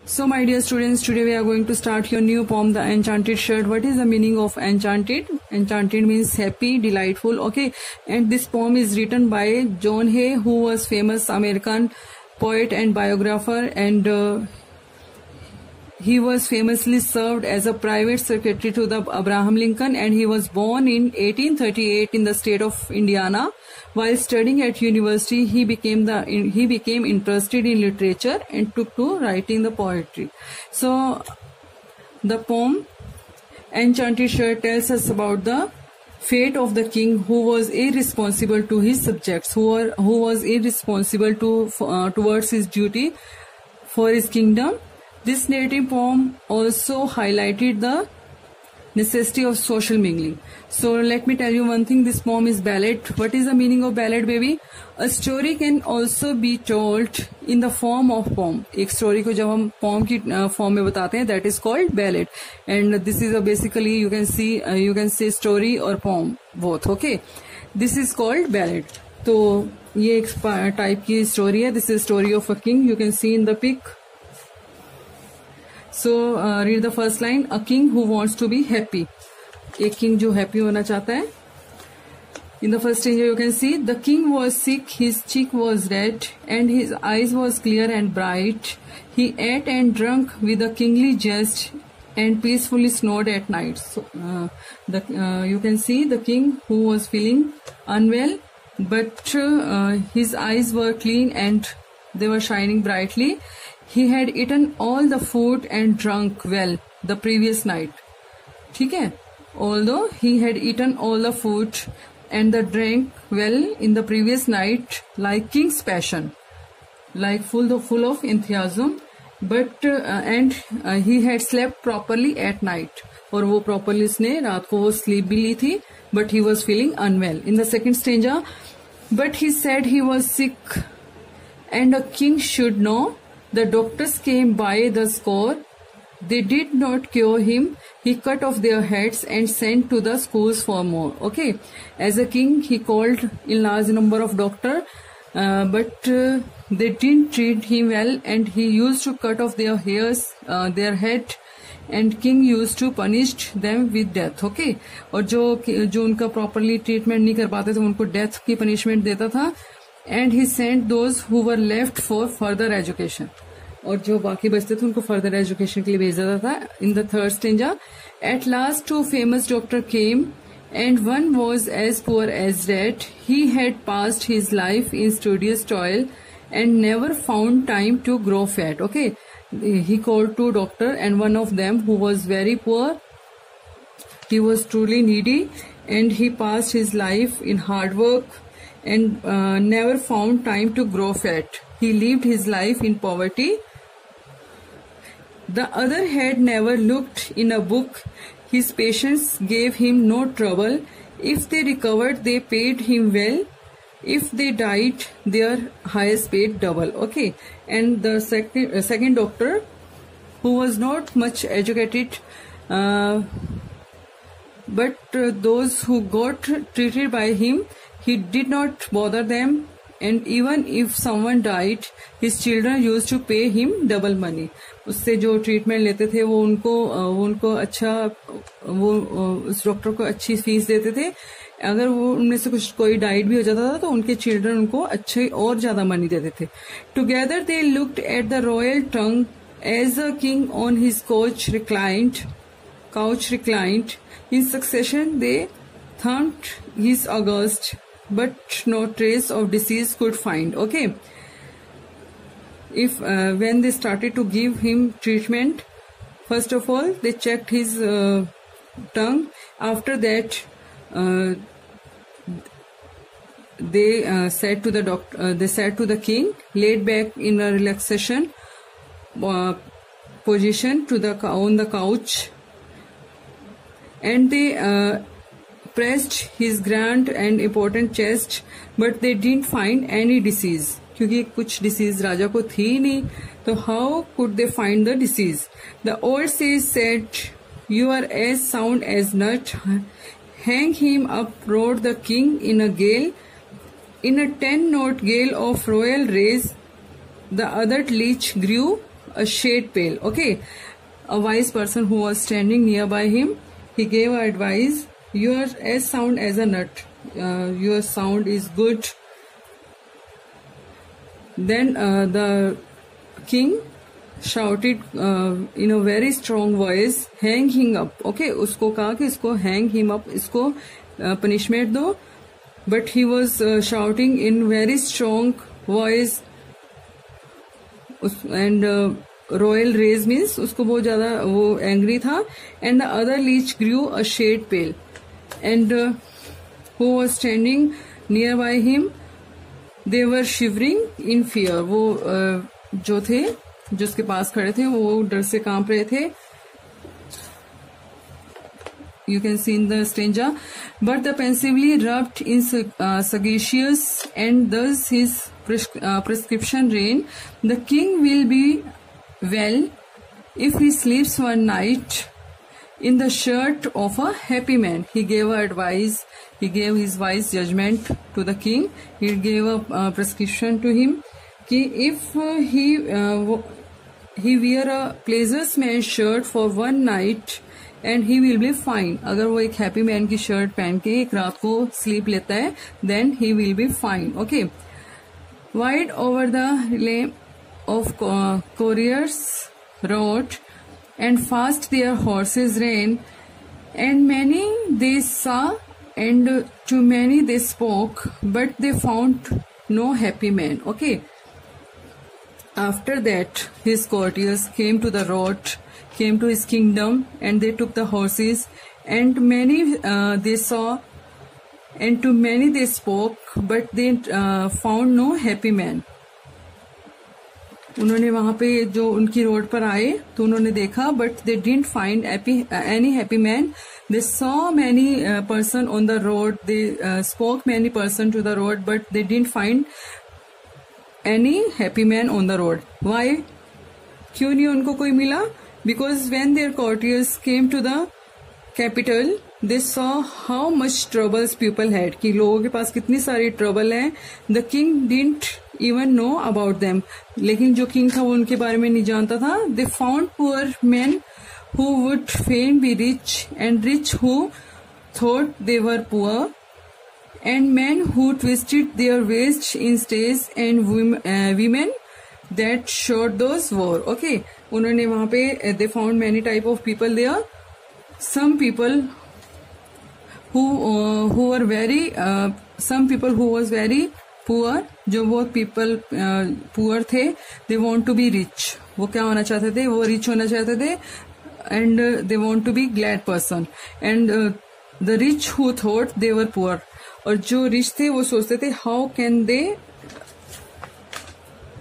So my dear students, today we are going to start your new poem, The Enchanted Shirt. What is the meaning of enchanted? Enchanted means happy, delightful, okay. And this poem is written by John Hay, who was famous American poet and biographer, and he was famously served as a private secretary to the Abraham Lincoln, and he was born in 1838 in the state of Indiana. While studying at university, he became interested in literature and took to writing the poetry. So, the poem Enchanted Shirt tells us about the fate of the king who was irresponsible to his subjects, who was irresponsible towards his duty for his kingdom. This narrative poem also highlighted the necessity of social mingling. So let me tell you one thing, this poem is ballad. What is the meaning of ballad, baby? A story can also be told in the form of poem. एक story को जब हम poem की form में बताते हैं, that is called ballad. And this is basically you can say story or poem both. Okay, this is called ballad. तो ये एक type की story है. This is story of a king. You can see in the pic. So read the first line. A king who wants to be happy. एक king जो happy होना चाहता है. In the first stanza you can see the king was sick, his cheek was red, and his eyes was clear and bright. He ate and drank with a kingly jest, and peacefully snored at night. So you can see the king who was feeling unwell, but his eyes were clean and they were shining brightly. He had eaten all the food and drunk well the previous night. ठीक है? Although he had eaten all the food and the drank well in the previous night, like king's passion, like full of enthusiasm, but he had slept properly at night. और वो properly उसने रात को वो sleep भी ली थी, but he was feeling unwell. In the second stanza, but he said he was sick, and a king should know. The doctors came by the score. They did not cure him. He cut off their heads and sent to the schools for more. Okay. As a king, he called in large number of doctors, but they didn't treat him well, and he used to cut off their hairs, their head, and king used to punish them with death. Okay. और जो उनका properly treatment नहीं कर पाते थे, उनको death की punishment देता था. And he sent those who were left for further education. और जो बाकी बचते थे उनको further education के लिए भेज देता था. In the third stanza, at last two famous doctors came, and one was as poor as rat. He had passed his life in studious toil and never found time to grow fat. Okay, he called two doctors, and one of them who was very poor, he was truly needy, and he passed his life in hard work and never found time to grow fat. He lived his life in poverty. The other had never looked in a book. His patients gave him no trouble. If they recovered, they paid him well. If they died, their highest paid double. Okay. And the second doctor, who was not much educated, but those who got treated by him, he did not bother them, and even if someone died, his children used to pay him double money. उससे जो treatment लेते थे वो उनको अच्छा उस doctor को अच्छी फीस देते थे. अगर वो उनमें से कोई डाइट भी हो जाता था तो उनके चिल्ड्रन उनको अच्छे और ज्यादा मनी देते थे. Together they looked at the royal tongue as a king on his couch reclined. In succession they thumped his august, but no trace of disease could find. Okay. If when they started to give him treatment, first of all they checked his tongue. After that, they said to the doctor, they said to the king, laid back in a relaxation position on the couch, and they pressed his grand and important chest, but they didn't find any disease. क्योंकि कुछ disease राजा को थी नहीं, तो how could they find the disease. The old sage said, you are as sound as nut. Hang him up, roared the king in a gale. In a 10-note gale of royal rays, the other leech grew a shade pale. Okay, a wise person who was standing nearby him, he gave advice, you are as sound as a nut, your sound is good. Then the king shouted in a very strong voice, hang him up. Okay, उसको कहा कि इसको hang him up, इसको punishment दो. But he was shouting in very strong voice, and royal raise means उसको बहुत ज्यादा वो angry था. And the other leech grew a shade pale, and who was standing nearby him, they were shivering in fear. वो जो थे, जो उसके पास खड़े थे, वो डर से कांप रहे थे. You can see in the stanza, but the pensively rubbed in sagacious, and thus his prescription reign. The king will be well if he sleeps one night in the shirt of a happy man. He gave advice. He gave his wise judgment to the king. He gave a prescription to him कि if he wear a pleasant man's shirt for one night and he will be fine. अगर वो एक happy man की shirt पहन के एक रात को स्लीप लेता है, then he will be fine. Okay. Wide over the lane of couriers rode, and fast their horses ran, and many they saw, and to many they spoke, but they found no happy man. Okay. After that, his courtiers came to the road, came to his kingdom, and they took the horses, and many they saw, and to many they spoke, but they found no happy man. उन्होंने वहां पे जो उनकी road पर आए तो उन्होंने देखा, but they didn't find any happy man. They saw many person on the road, they spoke many person to the road, but they didn't find any happy man on the road. Why? क्यों नहीं उनको कोई मिला? Because when their courtiers came to the capital, they saw how much troubles people had. कि लोगों के पास कितनी सारी trouble है. The king didn't even know about them. लेकिन जो king था वो उनके बारे में नहीं जानता था. They found poor men who would fain be rich, and rich who thought they were poor, and men who twisted their waist in stays, and women that showed those war. Okay, उन्होंने वहां पे they found many type of people there. Some people who were very some people who was very poor, जो बहुत people poor थे, they want to be rich. वो क्या होना चाहते थे? वो rich होना चाहते थे, and they want to be glad person. And the rich who thought they were poor, और जो रिच थे वो सोचते थे हाउ कैन दे,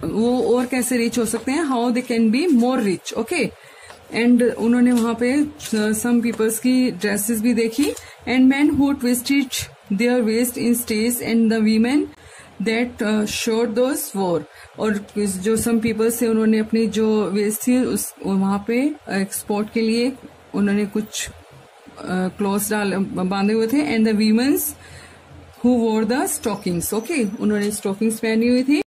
वो और कैसे रिच हो सकते हैं, how they can be more rich. Okay. And उन्होंने वहां पे सम पीपल्स की ड्रेसेस भी देखी, and man who twisted their waist in stage, and the women that showed those wore. और जो सम पीपल्स थे उन्होंने अपनी जो वेस्ट थी उस वहां पे एक्सपोर्ट के लिए उन्होंने कुछ क्लोथ्स बांधे हुए थे. And the womens who wore the stockings. Okay, उन्होंने stockings पहनी हुई थी.